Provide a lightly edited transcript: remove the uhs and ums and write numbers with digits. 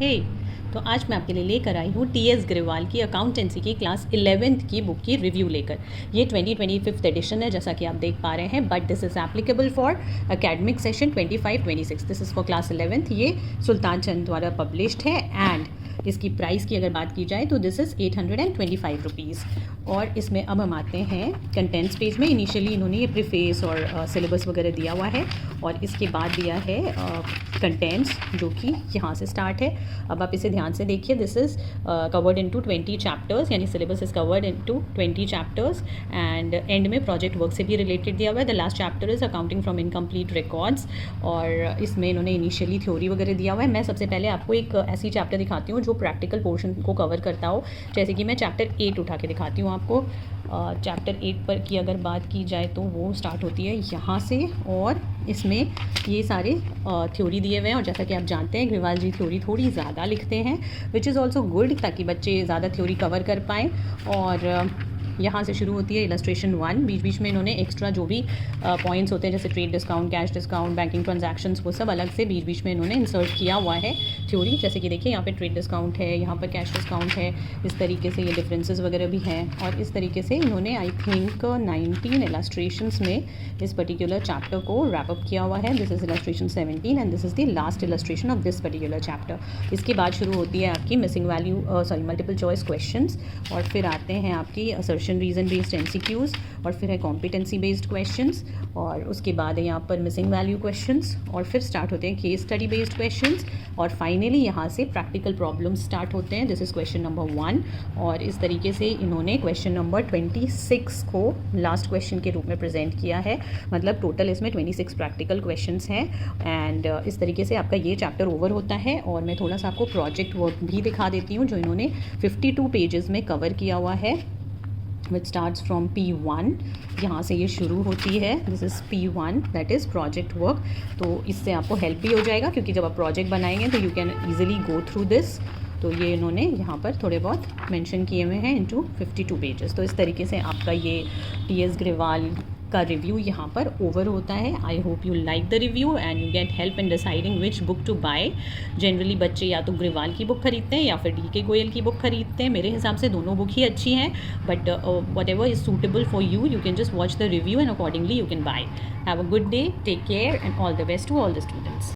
हे तो आज मैं आपके लिए लेकर आई हूँ टीएस ग्रेवाल की अकाउंटेंसी की क्लास 11th की बुक की रिव्यू लेकर। ये 2025 एडिशन है जैसा कि आप देख पा रहे हैं, but this is applicable for academic session 25-26। This is for class 11th। ये सुल्तान चंद द्वारा पब्लिश्ड है एंड इसकी प्राइस की अगर बात की जाए तो दिस इज़ 825 रुपीज़। और इसमें अब हम आते हैं कंटेंट्स पेज में। इनिशियली इन्होंने ये प्रीफेस और सिलेबस वगैरह दिया हुआ है और इसके बाद दिया है कंटेंट्स जो कि यहाँ से स्टार्ट है। अब आप इसे ध्यान से देखिए। This is covered into 20 chapters, यानी syllabus is covered into 20 chapters and and में प्रोजेक्ट वर्क से भी रिलेटेड दिया हुआ है। The last chapter is accounting from incomplete records और इसमें इन्होंने इनिशियली थ्योरी वगैरह दिया हुआ है। मैं सबसे पहले आपको एक ऐसी चैप्टर दिखाती हूँ जो प्रैक्टिकल पोर्शन को कवर करता हो, जैसे कि मैं चैप्टर 8 उठा के दिखाती हूँ आपको। चैप्टर 8 पर की अगर बात की जाए तो वो स्टार्ट होती है यहाँ से और इसमें ये सारे थ्योरी दिए हुए हैं। और जैसा कि आप जानते हैं ग्रेवाल जी थ्योरी थोड़ी ज़्यादा लिखते हैं, विच इज़ ऑल्सो गुड, ताकि बच्चे ज़्यादा थ्योरी कवर कर पाएँ। और यहाँ से शुरू होती है इलस्ट्रेशन 1। बीच बीच में इन्होंने एक्स्ट्रा जो भी पॉइंट्स होते हैं जैसे trade discount, cash discount, banking transactions, वो सब अलग से बीच बीच में इन्होंने इंसर्ट किया हुआ है थ्योरी। जैसे कि देखिए यहाँ पे ट्रेड डिस्काउंट है, यहाँ पर कैश डिस्काउंट है, इस तरीके से ये डिफरेंसेस वगैरह भी हैं। और इस तरीके से इन्होंने आई थिंक 19 इलस्ट्रेशंस में इस पर्टिकुलर चैप्टर को रैप अप किया हुआ है। This is illustration 17 and this is the last illustration of this particular chapter. इसके बाद शुरू होती है आपकी missing value multiple choice questions और फिर आते हैं आपकी असर्शन रीजन बेस्ड एमसीक्यूज़ और फिर है कॉम्पिटेंसी बेस्ड क्वेश्चंस और उसके बाद है यहाँ पर मिसिंग वैल्यू क्वेश्चंस और फिर स्टार्ट होते हैं केस स्टडी बेस्ड क्वेश्चंस और फाइनली यहाँ से प्रैक्टिकल प्रॉब्लम्स स्टार्ट होते हैं। दिस इज़ क्वेश्चन नंबर 1 और इस तरीके से इन्होंने क्वेश्चन नंबर 26 को लास्ट क्वेश्चन के रूप में प्रेजेंट किया है। मतलब टोटल इसमें 26 प्रैक्टिकल क्वेश्चंस हैं एंड इस तरीके से आपका ये चैप्टर ओवर होता है। और मैं थोड़ा सा आपको प्रोजेक्ट वर्क भी दिखा देती हूँ जो इन्होंने 52 पेजेस में कवर किया हुआ है, which starts from P1। यहाँ से ये शुरू होती है। This is P1, that is project work. तो इससे आपको हेल्प भी हो जाएगा क्योंकि जब आप प्रोजेक्ट बनाएंगे तो you can easily go through this. तो ये इन्होंने यहाँ पर थोड़े बहुत मेंशन किए हुए हैं इनटू 52 पेजेस। तो इस तरीके से आपका ये टीएस ग्रेवाल का रिव्यू यहाँ पर ओवर होता है। I hope you like the review and you get help in deciding which book to buy. Generally बच्चे या तो ग्रेवाल की बुक खरीदते हैं या फिर DK गोयल की बुक खरीदते हैं। मेरे हिसाब से दोनों बुक ही अच्छी हैं, but whatever is suitable for you, you can just watch the review and accordingly you can buy. Have a good day, take care and all the best to all the students.